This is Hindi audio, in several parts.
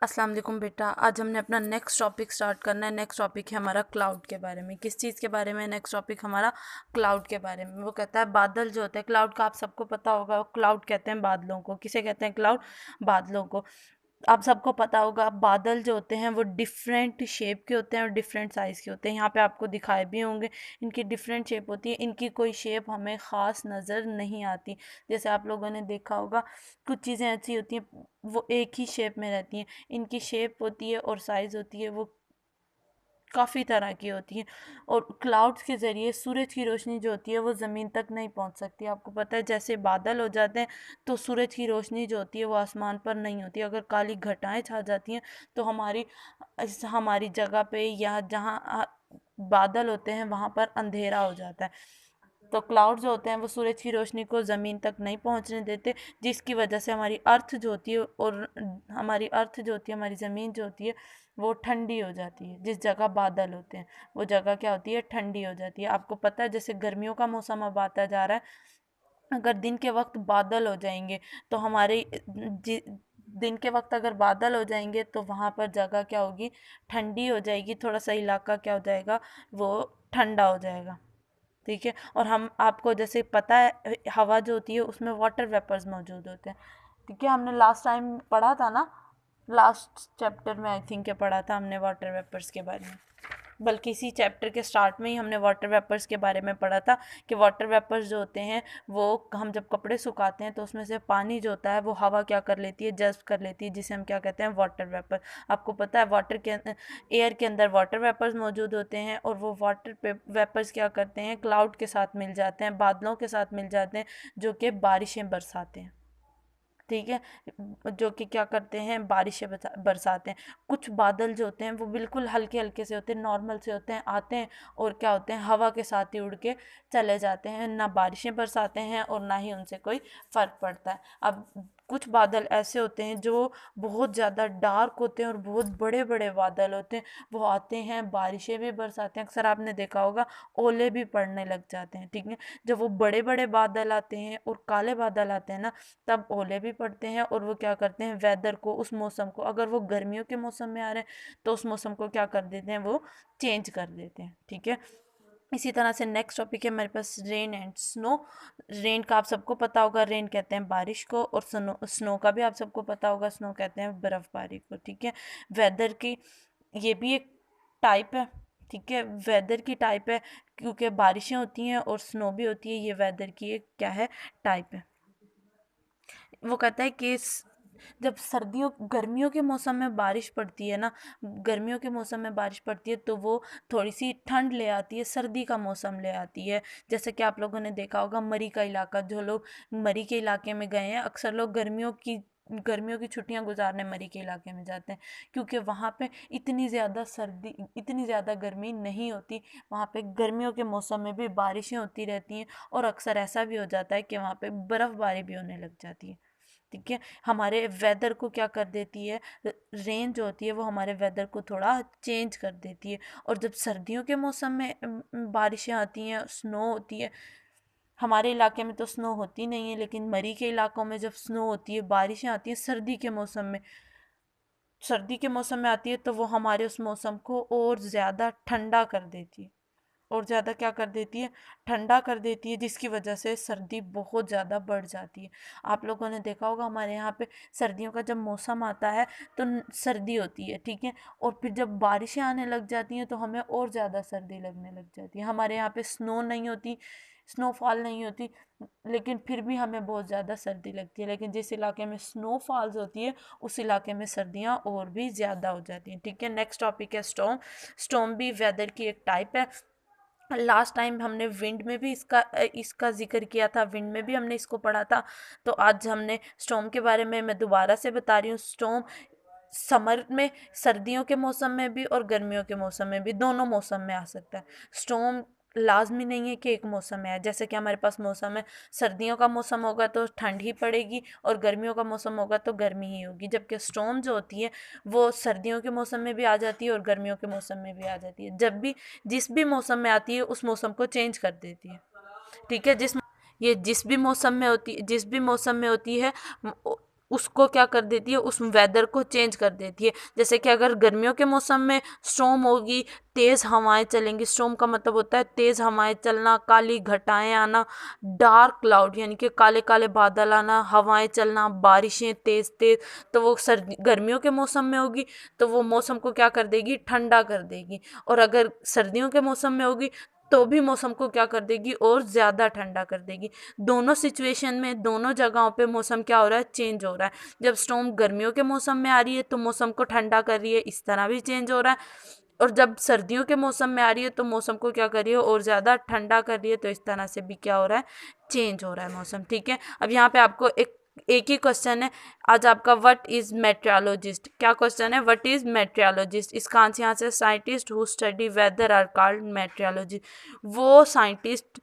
अस्सलाम वालेकुम बेटा। आज हमने अपना नेक्स्ट टॉपिक स्टार्ट करना है। नेक्स्ट टॉपिक है हमारा क्लाउड के बारे में। किस चीज़ के बारे में? नेक्स्ट टॉपिक हमारा क्लाउड के बारे में। वो कहता है बादल जो होते हैं, क्लाउड का आप सबको पता होगा। क्लाउड कहते हैं बादलों को। किसे कहते हैं? क्लाउड, बादलों को। आप सबको पता होगा बादल जो होते हैं वो डिफरेंट शेप के होते हैं और डिफरेंट साइज़ के होते हैं। यहाँ पे आपको दिखाए भी होंगे, इनकी डिफरेंट शेप होती है। इनकी कोई शेप हमें ख़ास नज़र नहीं आती। जैसे आप लोगों ने देखा होगा कुछ चीज़ें ऐसी होती हैं वो एक ही शेप में रहती हैं। इनकी शेप होती है और साइज़ होती है वो काफ़ी तरह की होती है। और क्लाउड्स के ज़रिए सूरज की रोशनी जो होती है वो ज़मीन तक नहीं पहुंच सकती। आपको पता है जैसे बादल हो जाते हैं तो सूरज की रोशनी जो होती है वो आसमान पर नहीं होती। अगर काली घटाएं छा जाती हैं तो हमारी जगह पे या जहाँ बादल होते हैं वहाँ पर अंधेरा हो जाता है। तो क्लाउड जो होते हैं वो सूरज की रोशनी को ज़मीन तक नहीं पहुंचने देते, जिसकी वजह से हमारी अर्थ जो होती है और हमारी अर्थ जो होती है, हमारी ज़मीन जो होती है वो ठंडी हो जाती है। जिस जगह बादल होते हैं वो जगह क्या होती है? ठंडी हो जाती है। आपको पता है जैसे गर्मियों का मौसम अब आता जा रहा है, अगर दिन के वक्त बादल हो जाएंगे तो दिन के वक्त अगर बादल हो जाएंगे तो वहाँ पर जगह क्या होगी? ठंडी हो जाएगी। थोड़ा सा इलाका क्या हो जाएगा? वो ठंडा हो जाएगा। ठीक है। और हम आपको जैसे पता है हवा जो होती है उसमें वाटर वेपर्स मौजूद होते हैं। ठीक है, हमने लास्ट टाइम पढ़ा था ना, लास्ट चैप्टर में आई थिंक ये पढ़ा था हमने वाटर वेपर्स के बारे में। बल्कि इसी चैप्टर के स्टार्ट में ही हमने वाटर वेपर्स के बारे में पढ़ा था कि वाटर वेपर्स जो होते हैं वो हम जब कपड़े सुखाते हैं तो उसमें से पानी जो होता है वो हवा क्या कर लेती है? जज्ब कर लेती है, जिसे हम क्या कहते हैं? Water vapour. आपको पता है एयर के अंदर वाटर वेपर्स मौजूद होते हैं और वो वाटर वेपर्स क्या करते हैं? क्लाउड के साथ मिल जाते हैं, बादलों के साथ मिल जाते हैं, जो कि बारिशें बरसाते हैं। ठीक है, जो कि क्या करते हैं? बारिशें बरसाते हैं। कुछ बादल जो होते हैं वो बिल्कुल हल्के हल्के से होते हैं, नॉर्मल से होते हैं, आते हैं और क्या होते हैं? हवा के साथ ही उड़ के चले जाते हैं। ना बारिशें बरसाते हैं और ना ही उनसे कोई फ़र्क पड़ता है। अब कुछ बादल ऐसे होते हैं जो बहुत ज़्यादा डार्क होते हैं और बहुत बड़े बड़े बादल होते हैं। वो आते हैं, बारिशें भी बरसाते हैं। अक्सर आपने देखा होगा ओले भी पड़ने लग जाते हैं। ठीक है, जब वो बड़े बड़े बादल आते हैं और काले बादल आते हैं ना, तब ओले भी पड़ते हैं और वो क्या करते हैं? वेदर को, उस मौसम को, अगर वो गर्मियों के मौसम में आ रहे हैं तो उस मौसम को क्या कर देते हैं? वो चेंज कर देते हैं। ठीक है, इसी तरह से नेक्स्ट टॉपिक है मेरे पास रेन एंड स्नो। रेन का आप सबको पता होगा, रेन कहते हैं बारिश को, और स्नो का भी आप सबको पता होगा, स्नो कहते हैं बर्फबारी को। ठीक है, वेदर की ये भी एक टाइप है। ठीक है, वेदर की टाइप है, क्योंकि बारिशें होती हैं और स्नो भी होती है। ये वेदर की एक क्या है? टाइप है। वो कहता है कि जब गर्मियों के मौसम में बारिश पड़ती है ना, गर्मियों के मौसम में बारिश पड़ती है तो वो थोड़ी सी ठंड ले आती है, सर्दी का मौसम ले आती है। जैसे कि आप लोगों ने देखा होगा मरी का इलाका, जो लोग मरी के इलाके में गए हैं, अक्सर लोग गर्मियों की छुट्टियां गुजारने मरी के इलाके में जाते हैं, क्योंकि वहाँ पे इतनी ज़्यादा गर्मी नहीं होती। वहाँ पे गर्मियों के मौसम में भी बारिशें होती रहती हैं और अक्सर ऐसा भी हो जाता है कि वहाँ पे बर्फ़बारी भी होने लग जाती है। ठीक है, हमारे वेदर को क्या कर देती है? रेन जो होती है वो हमारे वेदर को थोड़ा चेंज कर देती है। और जब सर्दियों के मौसम में बारिशें आती हैं, स्नो होती है, हमारे इलाके में तो स्नो होती नहीं है, लेकिन मरी के इलाकों में जब स्नो होती है, बारिशें आती हैं सर्दी के मौसम में आती है तो वो हमारे उस मौसम को और ज़्यादा ठंडा कर देती है। और ज़्यादा क्या कर देती है? ठंडा कर देती है, जिसकी वजह से सर्दी बहुत ज़्यादा बढ़ जाती है। आप लोगों ने देखा होगा हमारे यहाँ पे सर्दियों का जब मौसम आता है तो सर्दी होती है। ठीक है, और फिर जब बारिशें आने लग जाती हैं तो हमें और ज़्यादा सर्दी लगने लग जाती है। हमारे यहाँ पे स्नो नहीं होती, स्नोफॉल नहीं होती, लेकिन फिर भी हमें बहुत ज़्यादा सर्दी लगती है। लेकिन जिस इलाके में स्नोफॉल्स होती है उस इलाके में सर्दियाँ और भी ज़्यादा हो जाती हैं। ठीक है, नेक्स्ट टॉपिक है स्टॉर्म। स्टॉर्म भी वेदर की एक टाइप है। लास्ट टाइम हमने विंड में भी इसका जिक्र किया था, विंड में भी हमने इसको पढ़ा था। तो आज हमने स्टॉर्म के बारे में मैं दोबारा से बता रही हूँ। स्टॉर्म समर में, सर्दियों के मौसम में भी और गर्मियों के मौसम में भी, दोनों मौसम में आ सकता है। स्टॉर्म लाजमी नहीं है कि एक मौसम में आए। जैसे कि हमारे पास मौसम है, सर्दियों का मौसम होगा तो ठंड ही पड़ेगी और गर्मियों का मौसम होगा तो गर्मी ही होगी। जबकि स्टॉर्म जो होती है वो सर्दियों के मौसम में भी आ जाती है और गर्मियों के मौसम में भी आ जाती है। जिस भी मौसम में आती है उस मौसम को चेंज कर देती है। ठीक है, जिस भी मौसम में होती है उसको क्या कर देती है, उस वेदर को चेंज कर देती है। जैसे कि अगर गर्मियों के मौसम में स्टॉर्म होगी, तेज़ हवाएं चलेंगी, स्टॉर्म का मतलब होता है तेज़ हवाएं चलना, काली घटाएं आना, डार्क क्लाउड यानी कि काले काले बादल आना, हवाएं चलना, बारिशें तेज़ तेज़, तो वो सर्दी गर्मियों के मौसम में होगी तो वो मौसम को क्या कर देगी, ठंडा कर देगी। और अगर सर्दियों के मौसम में होगी तो भी मौसम को क्या कर देगी, और ज़्यादा ठंडा कर देगी। दोनों सिचुएशन में, दोनों जगहों पे मौसम क्या हो रहा है, चेंज हो रहा है। जब स्टॉर्म गर्मियों के मौसम में आ रही है तो मौसम को ठंडा कर रही है, इस तरह भी चेंज हो रहा है। और जब सर्दियों के मौसम में आ रही है तो मौसम को क्या कर रही है, और ज़्यादा ठंडा कर रही है। तो इस तरह से भी क्या हो रहा है, चेंज हो रहा है मौसम। ठीक है, अब यहाँ पे आपको एक ही क्वेश्चन है आज आपका, व्हाट इज मेट्रोलॉजिस्ट। क्या क्वेश्चन है, व्हाट इज मेट्रोलॉजिस्ट। इसका आंसर यहाँ से, scientist who study weather are called metrologist. वो साइंटिस्ट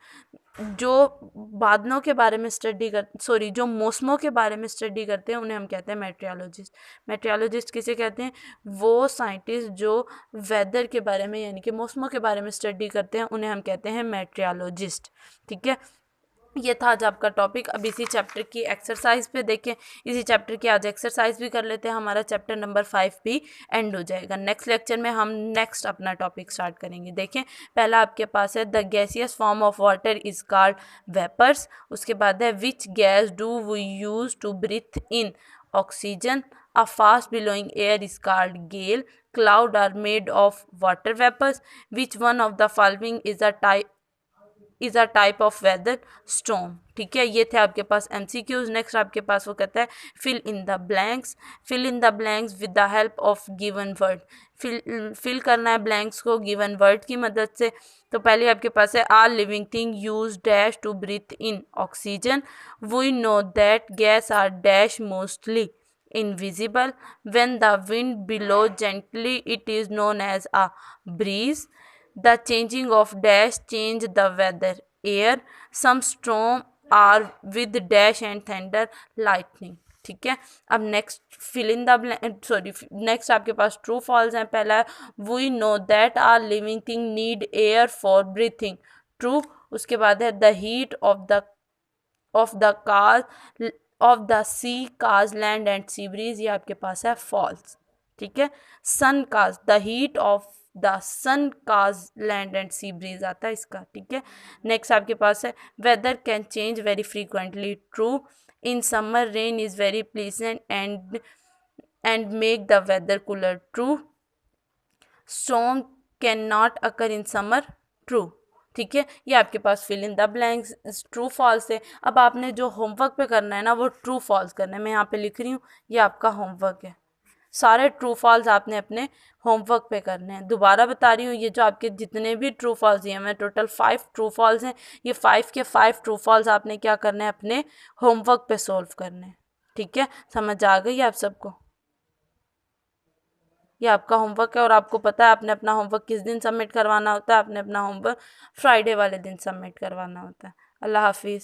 जो बादलों के बारे में स्टडी कर सॉरी जो मौसमों के बारे में स्टडी करते हैं उन्हें हम कहते हैं मेट्रोलॉजिस्ट। मेट्रोलॉजिस्ट किसे कहते हैं, वो साइंटिस्ट जो वेदर के बारे में यानी कि मौसमों के बारे में स्टडी करते हैं उन्हें हम कहते हैं मेट्रोलॉजिस्ट। ठीक है, ये था आज आपका टॉपिक। अब इसी चैप्टर की एक्सरसाइज पे देखें, इसी चैप्टर की आज एक्सरसाइज भी कर लेते हैं, हमारा चैप्टर नंबर 5 भी एंड हो जाएगा। नेक्स्ट लेक्चर में हम नेक्स्ट अपना टॉपिक स्टार्ट करेंगे। देखें, पहला आपके पास है the gaseous form of water is called vapours. उसके बाद है which gas do we use to breathe in, oxygen. A fast blowing air is called gale. Cloud are made of water vapours. Which one of the following is a type of weather, storm. ठीक है, ये थे आपके पास MCQs। नेक्स्ट आपके पास वो कहता है fill in the blanks. Fill in the blanks with the help of given word. Fill करना है ब्लैंक्स को गिवन वर्ड की मदद से। तो पहले आपके पास है are living thing use dash to breathe in, oxygen. We know that gas are dash mostly invisible. When the wind blows gently, it is known as a breeze. The changing of dash change the weather, air. Some storm are with dash and thunder, lightning. ठीक है, अब next fill in the next आपके पास ट्रू फॉल्स हैं। पहला है we know that are living thing need air for breathing, true. उसके बाद है the heat of the car of the sea cause land and sea breeze, ये आपके पास है फॉल्स। ठीक है, sun cause, the heat of the sun cause land and sea breeze आता है इसका। ठीक है, नेक्स्ट आपके पास है weather can change very frequently, true. In summer rain is very pleasant and make the weather cooler, true. Storm can not occur in summer, true. ठीक है, ये आपके पास fill in the blanks true false है। अब आपने जो होमवर्क पे करना है ना वो ट्रू फॉल्स करना है। मैं यहाँ पे लिख रही हूँ, ये आपका होमवर्क है। सारे ट्रू फॉल्स आपने अपने होमवर्क पे करने हैं। दोबारा बता रही हूँ, ये जो आपके जितने भी ट्रू फॉल्स दिए हैं, टोटल 5 ट्रू फॉल्स हैं। ये 5 के 5 ट्रू फॉल्स आपने क्या करने हैं, अपने होमवर्क पे सोल्व करने हैं। ठीक है, समझ आ गई आप सबको। ये आपका होमवर्क है और आपको पता है आपने अपना होमवर्क किस दिन सबमिट करवाना होता है। आपने अपना होमवर्क फ्राइडे वाले दिन सबमिट करवाना होता है। अल्लाह हाफिज़।